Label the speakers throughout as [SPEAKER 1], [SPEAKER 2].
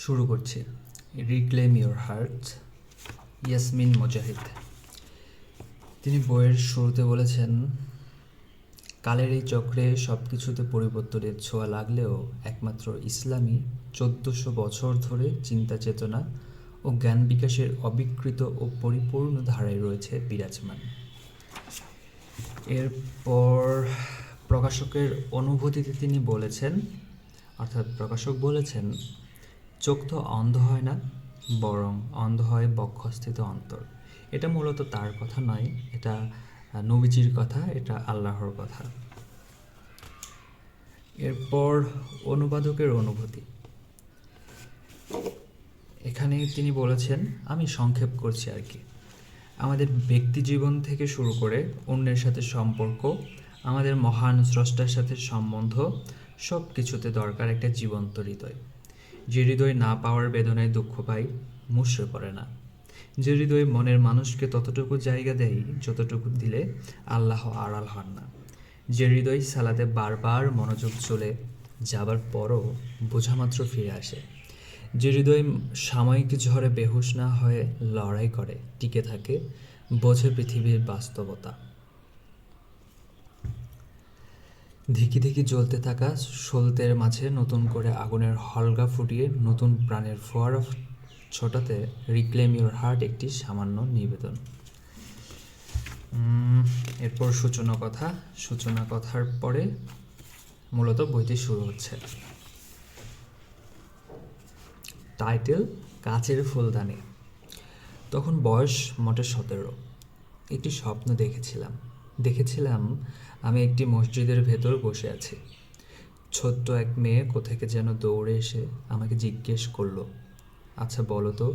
[SPEAKER 1] শুরু করছি। Reclaim your heart, Yasmin মুজাহিদ। তিনি বইয়ের শুরুতে বলেছেন, কালের এই চক্রে সব কিছুতে পরিবর্তনের ছোঁয়া লাগলেও একমাত্র ইসলামই 1400 বছর ধরে চিন্তা চেতনা ও জ্ঞান বিকাশের অবিকৃত ও পরিপূর্ণ ধারায় রয়েছে বিরাজমান। এরপর প্রকাশকের অনুভূতিতে তিনি বলেছেন, অর্থাৎ প্রকাশক বলেছেন, চোখ তো অন্ধ হয় না, বরং অন্ধ হয় বক্ষস্থিত অন্তর। এটা মূলত তার কথা নয়, এটা নবীজির কথা, এটা আল্লাহর কথা। এরপর অনুবাদকের অনুভূতি। এখানে তিনি বলেছেন, আমি সংক্ষেপ করছি আর কি, আমাদের ব্যক্তি জীবন থেকে শুরু করে অন্যের সাথে সম্পর্ক, আমাদের মহান স্রষ্টার সাথে সম্বন্ধ, সব কিছুতে দরকার একটা জীবন্ত হৃদয়। যে হৃদয় না পাওয়ার বেদনায় দুঃখ পায়, মুষড়ে পড়ে না। যে হৃদয় মনের মানুষকে ততটুকু জায়গা দেয় যতটুকু দিলে আল্লাহ আড়াল হন না। যে হৃদয় সালাতে বারবার মনোযোগ চলে যাবার পরও বোঝামাত্র ফিরে আসে। যে হৃদয় সাময়িক ঝড়ে বেহুশ না হয়ে লড়াই করে, টিকে থাকে, বোঝে পৃথিবীর বাস্তবতা। ধিকি ধিকি জ্বলতে থাকা সলতের মাঝে নতুন করে আগুনের হলগা ফুটিয়ে নতুন প্রাণের ফোয়ারা ছোটাতে রিক্লেম ইওর হার্ট একটি সামান্য নিবেদন। এরপর সূচনা কথা। সূচনা কথার পরে মূলত বইটি শুরু হচ্ছে। টাইটেল, কাচের ফুলদানি। তখন বয়স মোটে 17। একটি স্বপ্ন দেখেছিলাম আমি একটি মসজিদের ভেতর বসে আছি। ছোট্ট এক মেয়ে কোত্থেকে যেন দৌড়ে এসে আমাকে জিজ্ঞেস করলো, আচ্ছা বলো তো,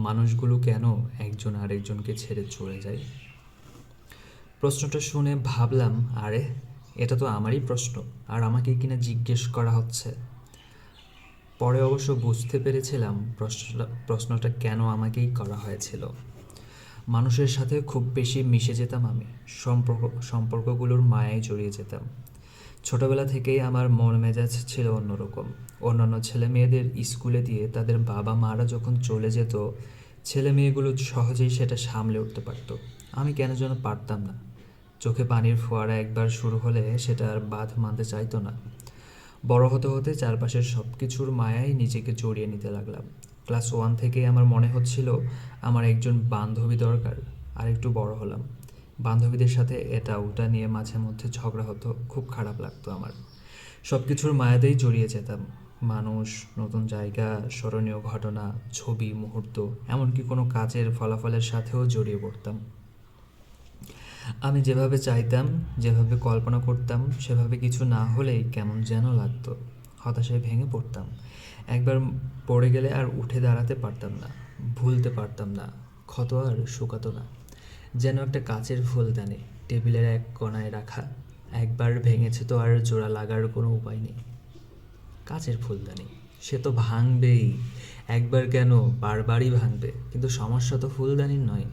[SPEAKER 1] মানুষগুলো কেন একজন আরেকজনকে ছেড়ে চলে যায়? প্রশ্নটা শুনে ভাবলাম, আরে এটা তো আমারই প্রশ্ন, আর আমাকে কিনা জিজ্ঞেস করা হচ্ছে। পরে অবশ্য বুঝতে পেরেছিলাম প্রশ্নটা কেন আমাকেই করা হয়েছিল। মানুষের সাথে খুব বেশি মিশে যেতাম আমি, সম্পর্কগুলোর মায়ায় জড়িয়ে যেতাম। ছোটবেলা থেকেই আমার মন মেজাজ ছিল অন্যরকম। অন্যান্য ছেলে মেয়েদের স্কুলে দিয়ে তাদের বাবা মারা যখন চলে যেত, ছেলে মেয়েগুলো সহজেই সেটা সামলে উঠতে পারত। আমি কেন যেন পারতাম না। চোখে পানির ফোয়ারা একবার শুরু হলে সেটা আর বাঁধ মানতে চাইতো না। বড় হতে হতে চারপাশের সব কিছুর মায়ায় নিজেকে জড়িয়ে নিতে লাগলাম। ক্লাস 1 থেকেই আমার মনে হচ্ছিল আমার একজন বান্ধবী দরকার। আর একটু বড় হলাম, বান্ধবীদের সাথে এটা ওটা নিয়ে মাঝে মধ্যে ঝগড়া হতো, খুব খারাপ লাগতো আমার। সব কিছুর মায়াতেই জড়িয়ে যেতাম। মানুষ, নতুন জায়গা, স্মরণীয় ঘটনা, ছবি, মুহূর্ত, এমনকি কোনো কাজের ফলাফলের সাথেও জড়িয়ে পড়তাম। আমি যেভাবে চাইতাম, যেভাবে কল্পনা করতাম, সেভাবে কিছু না হলেই কেমন যেন লাগতো। হতাশায় ভেঙে পড়তাম। একবার পড়ে গেলে আর উঠে দাঁড়াতে পারতাম না, ভুলতে পারতাম না, ক্ষত আর শুকাতো না। যেন একটা কাচের ফুলদানি টেবিলের এক কোণায় রাখা, একবার ভেঙেছে তো আর জোড়া লাগার কোনো উপায় নেই। কাচের ফুলদানি, সে তো ভাঙবেই, একবার কেন বারবারই ভাঙবে। কিন্তু সমস্যা তো ফুলদানির নয়।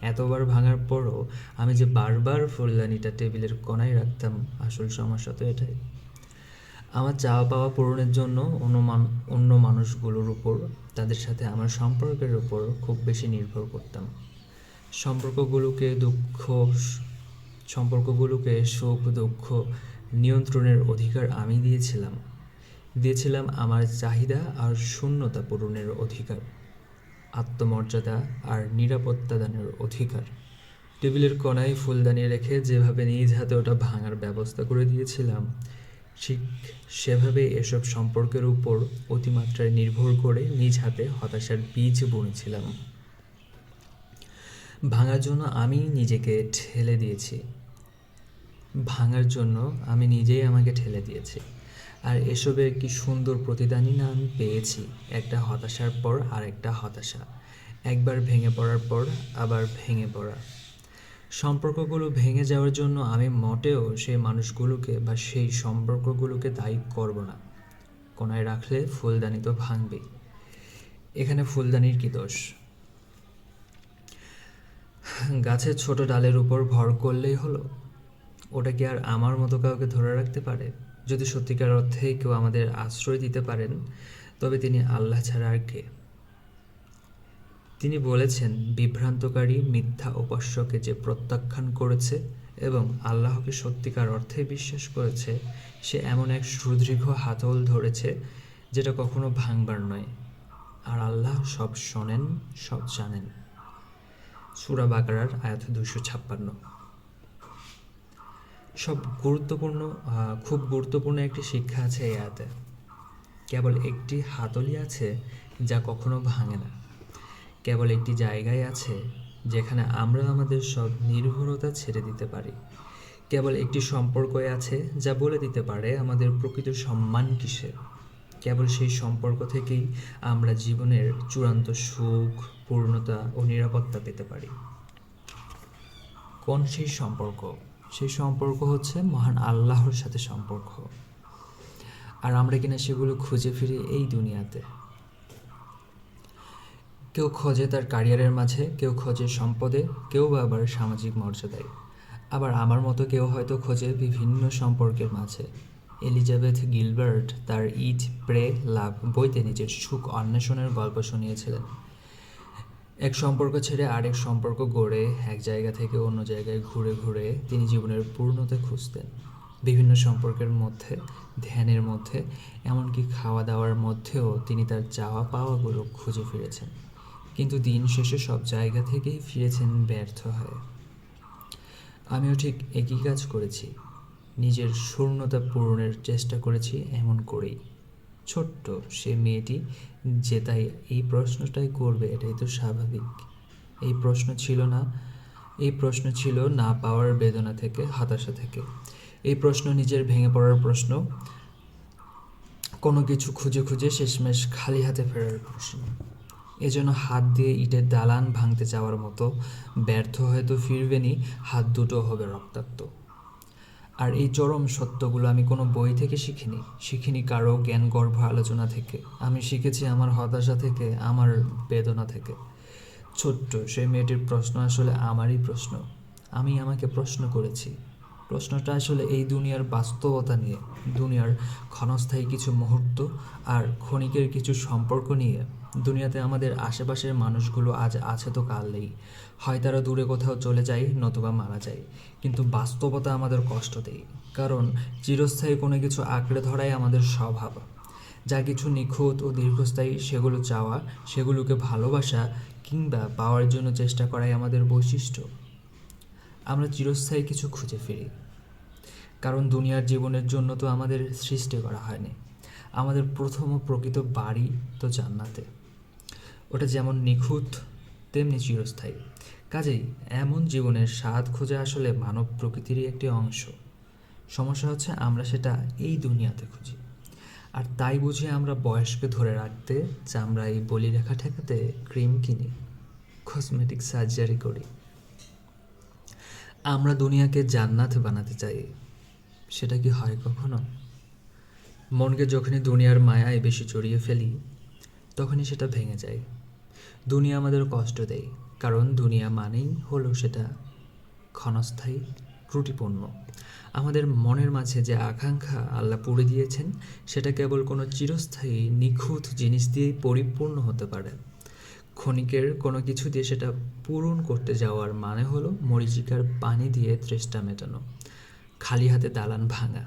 [SPEAKER 1] এতবার ভাঙার পরও আমি যে বারবার ফুলদানিটা টেবিলের কোণায় রাখতাম, আসল সমস্যা তো এটাই। আমার চাওয়া পাওয়া পূরণের জন্য অন্য মানুষগুলোর উপর, তাদের সাথে আমার সম্পর্কের উপর খুব বেশি নির্ভর করতাম। সম্পর্কগুলোকে সুখ দুঃখ নিয়ন্ত্রণের অধিকার আমি দিয়েছিলাম আমার চাহিদা আর শূন্যতা পূরণের অধিকার, আত্মমর্যাদা আর নিরাপত্তা দানের অধিকার। টেবিলের কোণায় ফুলদানি রেখে যেভাবে নিজ হাতে ওটা ভাঙার ব্যবস্থা করে দিয়েছিলাম, ঠিক সেভাবেই এসব সম্পর্কের উপর অতিমাত্রায় নির্ভর করে নিজ হাতে হতাশার বীজ বুনেছিলাম। ভাঙার জন্য আমি নিজেই আমাকে ঠেলে দিয়েছি। আর এসবের কি সুন্দর প্রতিদানই না আমি পেয়েছি, একটা হতাশার পর আর একটা হতাশা, একবার ভেঙে পড়ার পর আবার ভেঙে পড়া। সম্পর্কগুলো ভেঙে যাওয়ার জন্য আমি মোটেও সেই মানুষগুলোকে বা সেই সম্পর্কগুলোকে দায়ী করব না। কোনায় রাখলে ফুলদানি তো ভাঙবেই, এখানে ফুলদানির কি দোষ? গাছের ছোট ডালের উপর ভর করলেই হলো? ওটা কি আর আমার মতো কাউকে ধরে রাখতে পারে? যদি সত্যিকার অর্থেই কেউ আমাদের আশ্রয় দিতে পারেন, তবে তিনি আল্লাহ ছাড়া আর কে? তিনি বলেছেন, বিভ্রান্তকারী মিথ্যা উপাস্যকে যে প্রত্যাখ্যান করেছে এবং আল্লাহকে সত্যিকার অর্থে বিশ্বাস করেছে, সে এমন এক সুদৃঢ় হাতল ধরেছে যেটা কখনো ভাঙবার নয়। আর আল্লাহ সব শোনেন, সব জানেন। সূরা বাকারার আয়াত 256। খুব গুরুত্বপূর্ণ একটি শিক্ষা আছে এই আয়াতে। কেবল একটি হাতলই আছে যা কখনো ভাঙে না। কেবল একটি জায়গায় আছে যেখানে আমরা আমাদের সব নির্ভরতা ছেড়ে দিতে পারি। কেবল একটি সম্পর্কই আছে যা বলে দিতে পারে আমাদের প্রকৃত সম্মান কিসে। কেবল সেই সম্পর্ক থেকেই আমরা জীবনের চূড়ান্ত সুখ, পূর্ণতা ও নিরাপত্তা পেতে পারি। কোন সেই সম্পর্ক? সেই সম্পর্ক হচ্ছে মহান আল্লাহর সাথে সম্পর্ক। আর আমরা কিনা সেগুলো খুঁজে ফিরি এই দুনিয়াতে। কেউ খোঁজে তার ক্যারিয়ারের মাঝে, কেউ খোঁজে সম্পদে, কেউ বা আবার সামাজিক মর্যাদায়। আবার আমার মতো কেউ হয়তো খোঁজে বিভিন্ন সম্পর্কের মাঝে। এলিজাবেথ গিলবার্ট তার ইট, প্রে, লাভ বইতে নিজের সুখ অন্বেষণের গল্প শুনিয়েছিলেন। এক সম্পর্ক ছেড়ে আরেক সম্পর্ক গড়ে এক জায়গা থেকে অন্য জায়গায় ঘুরে ঘুরে তিনি জীবনের পূর্ণতা খুঁজতেন। বিভিন্ন সম্পর্কের মধ্যে, ধ্যানের মধ্যে, এমনকি খাওয়া দাওয়ার মধ্যেও তিনি তার চাওয়া পাওয়াগুলো খুঁজে ফিরেছেন। কিন্তু দিন শেষে সব জায়গা থেকেই ফিরেছেন ব্যর্থ হয়ে। আমিও ঠিক একই কাজ করেছি। নিজের শূন্যতা পূরণের চেষ্টা করেছি এমন করেই। ছোট্ট সে মেয়েটি যে তাই এই প্রশ্নটাই করবে, এটাই তো স্বাভাবিক। এই প্রশ্ন ছিল না পাওয়ার বেদনা থেকে, হতাশা থেকে। এই প্রশ্ন নিজের ভেঙে পড়ার প্রশ্ন, কোনো কিছু খুঁজে খুঁজে শেষমেশ খালি হাতে ফেরার প্রশ্ন। এজন্য হাত দিয়ে ইটের দালান ভাঙতে যাওয়ার মতো ব্যর্থ হয়তো ফিরবেনই, হাত দুটো হবে রক্তাক্ত। আর এই চরম সত্যগুলো আমি কোনো বই থেকে শিখিনি কারো জ্ঞানগর্ভ আলোচনা থেকে। আমি শিখেছি আমার হতাশা থেকে, আমার বেদনা থেকে। ছোট্ট সেই মেয়েটির প্রশ্ন আসলে আমারই প্রশ্ন। আমি আমাকে প্রশ্ন করেছি। প্রশ্নটা আসলে এই দুনিয়ার বাস্তবতা নিয়ে, দুনিয়ার ক্ষণস্থায়ী কিছু মুহূর্ত আর ক্ষণিকের কিছু সম্পর্ক নিয়ে। দুনিয়াতে আমাদের আশেপাশের মানুষগুলো আজ আছে তো কাল নেই। হয় তারা দূরে কোথাও চলে যায়, নতুবা মারা যায়। কিন্তু বাস্তবতা আমাদের কষ্ট দেয়, কারণ চিরস্থায়ী কোনো কিছু আঁকড়ে ধরাই আমাদের স্বভাব। যা কিছু নিখুঁত ও দীর্ঘস্থায়ী, সেগুলো চাওয়া, সেগুলোকে ভালোবাসা কিংবা পাওয়ার জন্য চেষ্টা করাই আমাদের বৈশিষ্ট্য। আমরা চিরস্থায়ী কিছু খুঁজে ফিরি, কারণ দুনিয়ার জীবনের জন্য তো আমাদের সৃষ্টি করা হয়নি। আমাদের প্রথম ও প্রকৃত বাড়ি তো জান্নাতে। ওটা যেমন নিখুঁত তেমনি চিরস্থায়ী। কাজেই এমন জীবনের স্বাদ খোঁজা আসলে মানব প্রকৃতিরই একটি অংশ। সমস্যা হচ্ছে আমরা সেটা এই দুনিয়াতে খুঁজি। আর তাই বুঝি আমরা বয়সকে ধরে রাখতে চামড়ায় বলিরেখা ঠেকাতে ক্রিম কিনি, কসমেটিক সার্জারি করি। আমরা দুনিয়াকে জান্নাত বানাতে চাই। সেটা কি হয় কখনো? মনকে যখনই দুনিয়ার মায়ায় বেশি জড়িয়ে ফেলি, তখনই সেটা ভেঙে যায়। দুনিয়া আমাদের কষ্ট দেয়, কারণ দুনিয়া মানেই হলো সেটা ক্ষণস্থায়ী, ত্রুটিপূর্ণ। আমাদের মনের মাঝে যে আকাঙ্ক্ষা আল্লাহ পুড়ে দিয়েছেন, সেটা কেবল কোনো চিরস্থায়ী নিখুঁত জিনিস দিয়েই পরিপূর্ণ হতে পারে। ক্ষণিকের কোনো কিছু দিয়ে সেটা পূরণ করতে যাওয়ার মানে হলো মরীচিকার পানি দিয়ে তৃষ্ণা মেটানো, খালি হাতে দালান ভাঙা।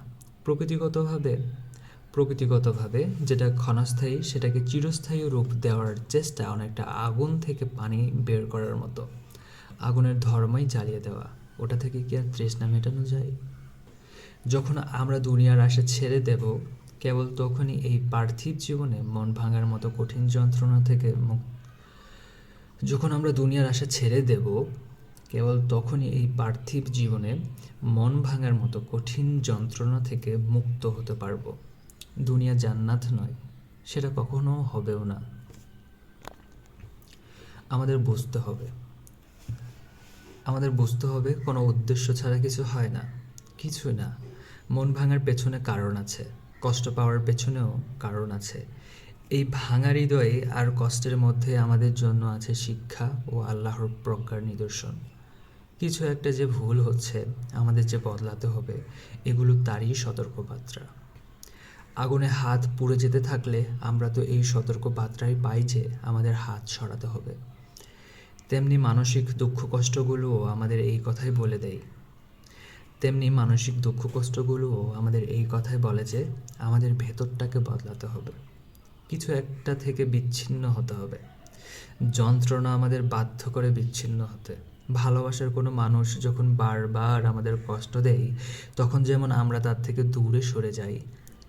[SPEAKER 1] প্রকৃতিগতভাবে যেটা ক্ষণস্থায়ী, সেটাকে চিরস্থায়ী রূপ দেওয়ার চেষ্টা অনেকটা আগুন থেকে পানি বের করার মতো। আগুনের ধর্মই জ্বালিয়ে দেওয়া, ওটা থেকে কি আর তৃষ্ণা মেটানো যায়? যখন আমরা দুনিয়ার আশা ছেড়ে দেব, কেবল তখনই এই পার্থিব জীবনে মন ভাঙার মতো কঠিন যন্ত্রণা থেকে মুক্ত হতে পারবো। দুনিয়া জান্নাত নয়, সেটা কখনো হবেও না। আমাদের বুঝতে হবে কোনো উদ্দেশ্য ছাড়া কিছু হয় না, কিছুই না। মন ভাঙার পেছনে কারণ আছে, কষ্ট পাওয়ার পেছনেও কারণ আছে। এই ভাঙা হৃদয়ে আর কষ্টের মধ্যে আমাদের জন্য আছে শিক্ষা ও আল্লাহর প্রজ্ঞার নিদর্শন। কিছু একটা যে ভুল হচ্ছে, আমাদের যে বদলাতে হবে, এগুলো তারই সতর্কবার্তা। আগুনে হাত পুড়ে যেতে থাকলে আমরা তো এই সতর্ক বার্তাই পাই যে আমাদের হাত সরাতে হবে। তেমনি মানসিক দুঃখ কষ্টগুলোও আমাদের এই কথাই বলে দেয় তেমনি মানসিক দুঃখ কষ্টগুলোও আমাদের এই কথাই বলে যে আমাদের ভেতরটাকে বদলাতে হবে, কিছু একটা থেকে বিচ্ছিন্ন হতে হবে। যন্ত্রণা আমাদের বাধ্য করে বিচ্ছিন্ন হতে। ভালোবাসার কোনো মানুষ যখন বারবার আমাদের কষ্ট দেয়, তখন যেমন আমরা তার থেকে দূরে সরে যাই,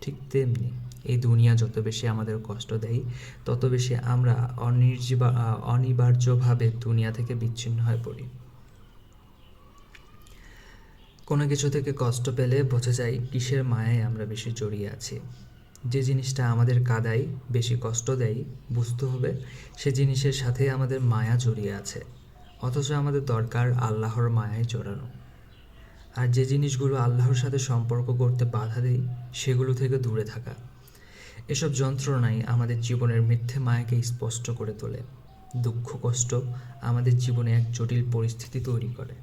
[SPEAKER 1] ঠিক তেমনি এই দুনিয়া যত বেশি আমাদের কষ্ট দেয়, তত বেশি আমরা অনিবার্যভাবে দুনিয়া থেকে বিচ্ছিন্ন হয়ে পড়ি। কোনো কিছু থেকে কষ্ট পেলে বোঝা যায় কিসের মায়ায় আমরা বেশি জড়িয়ে আছি। যে জিনিসটা আমাদের কাদায় বেশি কষ্ট দেয়, বুঝতে হবে সে জিনিসের সাথে আমাদের মায়া জড়িয়ে আছে, অথচ আমাদের দরকার আল্লাহর মায়ায় জড়ানো। আর যে জিনিসগুলো আল্লাহর সাথে সম্পর্ক করতে বাধা দেয়, সেগুলো থেকে দূরে থাকা। এসব যন্ত্রণাই আমাদের জীবনের মিথ্যে মায়াকে স্পষ্ট করে তোলে। দুঃখ কষ্ট আমাদের জীবনে এক জটিল পরিস্থিতি তৈরি করে।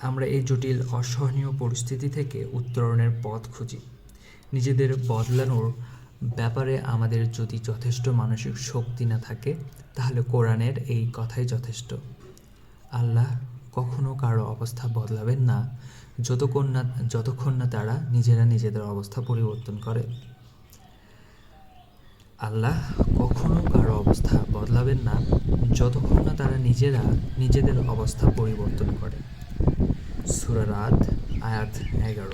[SPEAKER 1] আমরা এই জটিল অসহনীয় পরিস্থিতি থেকে উত্তরণের পথ খুঁজি। নিজেদের বদলানোর ব্যাপারে আমাদের যদি যথেষ্ট মানসিক শক্তি না থাকে, তাহলে কোরআনের এই কথাই যথেষ্ট। আল্লাহ কখনো কারো অবস্থা বদলাবেন না যতক্ষণ না তারা নিজেরা নিজেদের অবস্থা পরিবর্তন করে। আল্লাহ কখনো কারো অবস্থা বদলাবেন না যতক্ষণ না তারা নিজেরা নিজেদের অবস্থা পরিবর্তন করে। সূরা রাদ আয়াত 11।